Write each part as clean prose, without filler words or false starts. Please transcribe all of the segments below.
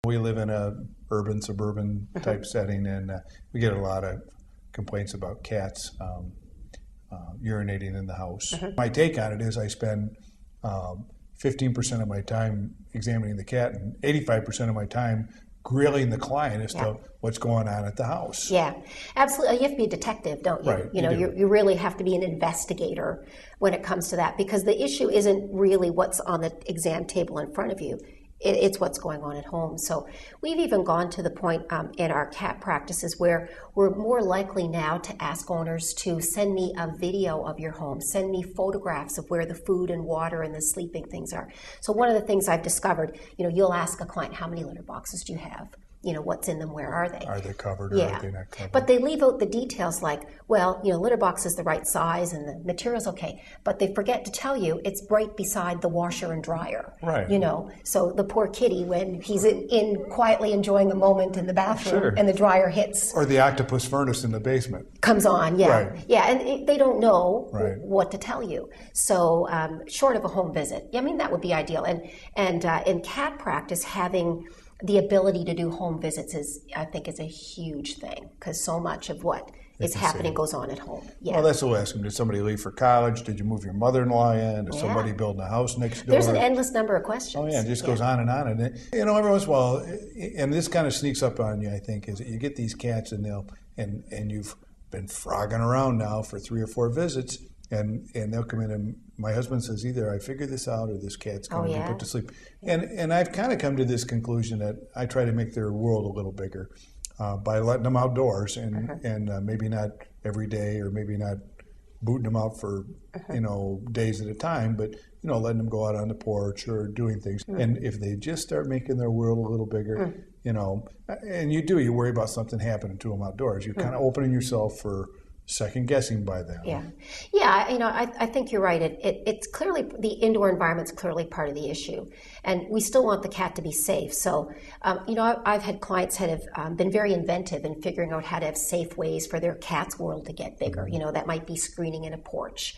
We live in a urban, suburban type setting, and we get a lot of complaints about cats urinating in the house. My take on it is I spend 15% of my time examining the cat and 85% of my time grilling the client as to what's going on at the house. Yeah, absolutely. You have to be a detective, don't you? Right, You really have to be an investigator when it comes to that, because the issue isn't really what's on the exam table in front of you. It's what's going on at home. So we've even gone to the point in our cat practices where we're more likely now to ask owners to send me a video of your home, send me photographs of where the food and water and the sleeping things are. So one of the things I've discovered, you'll ask a client, how many litter boxes do you have? What's in them, where are they? Are they covered or are they not covered? But they leave out the details like, well, litter box is the right size and the material's okay. But they forget to tell you it's right beside the washer and dryer. Right. So the poor kitty, when he's in quietly enjoying a moment in the bathroom and the dryer hits. Or the octopus furnace in the basement. Comes on, yeah. Right. Yeah, and they don't know what to tell you. So short of a home visit, that would be ideal. And in cat practice, having the ability to do home visits I think is a huge thing, because so much of what is happening goes on at home. Yeah. Well, that's what we'll ask them. Did somebody leave for college? Did you move your mother-in-law in? Is somebody building a house next door? There's an endless number of questions. Oh, yeah, it just goes on. And every once in a while, and this kind of sneaks up on you, I think, is that you get these cats and you've been frogging around now for 3 or 4 visits, and they'll come in and my husband says either I figured this out or this cat's going to be put to sleep. And I've kind of come to this conclusion that I try to make their world a little bigger by letting them outdoors and maybe not every day or maybe not booting them out for days at a time, but letting them go out on the porch or doing things. And if they just start making their world a little bigger, and you worry about something happening to them outdoors. You're kind of opening yourself for second guessing by them. I think you're right. It's clearly, the indoor environment's clearly part of the issue, and we still want the cat to be safe. So, I've had clients that have been very inventive in figuring out how to have safe ways for their cat's world to get bigger. That might be screening in a porch.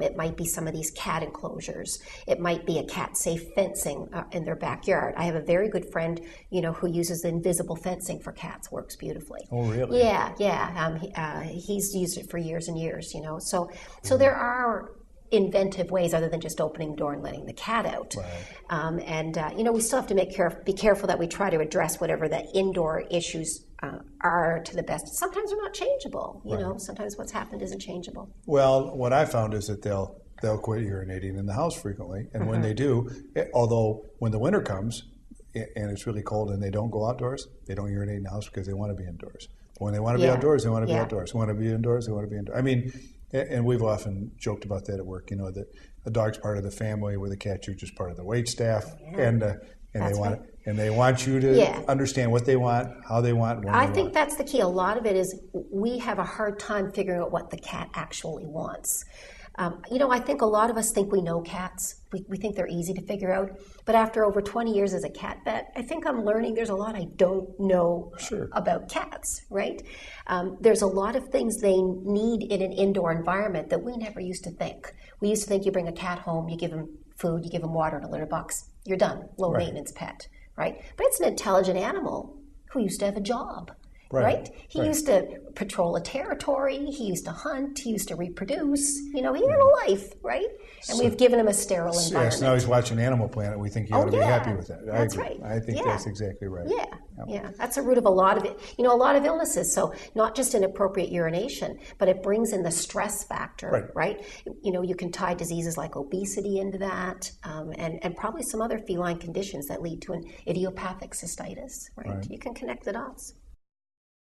It might be some of these cat enclosures. It might be a cat-safe fencing in their backyard. I have a very good friend, who uses invisible fencing for cats. Works beautifully. Oh, really? Yeah. He's used it for years and years. So there are inventive ways other than just opening the door and letting the cat out. Right. We still have to be careful that we try to address whatever the indoor issues are to the best. Sometimes they're not changeable. Sometimes what's happened isn't changeable. Well, what I found is that they'll quit urinating in the house frequently, and when they do, although when the winter comes and it's really cold and they don't go outdoors, they don't urinate in the house because they want to be indoors. When they want to be outdoors, they want to be outdoors. They want to be indoors, they want to be indoors. I mean, and we've often joked about that at work. That the dog's part of the family, where the cat's just part of the wait staff, and they want you to understand what they want, how they want. I think that's the key. A lot of it is we have a hard time figuring out what the cat actually wants. I think a lot of us think we know cats. We think they're easy to figure out. But after over 20 years as a cat vet, I think I'm learning there's a lot I don't know about cats, right? There's a lot of things they need in an indoor environment that we never used to think. We used to think you bring a cat home, you give him food, you give him water in a litter box, you're done, low maintenance pet, right? But it's an intelligent animal who used to have a job. Right? He used to patrol a territory, he used to hunt, he used to reproduce, he had a life, right? And we've given him a sterile environment. Yes, now he's watching Animal Planet, we think he ought to be happy with that. That's right. I think that's exactly right. Yeah, that's the root of a lot of it. A lot of illnesses, so not just inappropriate urination, but it brings in the stress factor, right? You can tie diseases like obesity into that, and probably some other feline conditions that lead to an idiopathic cystitis, right? You can connect the dots.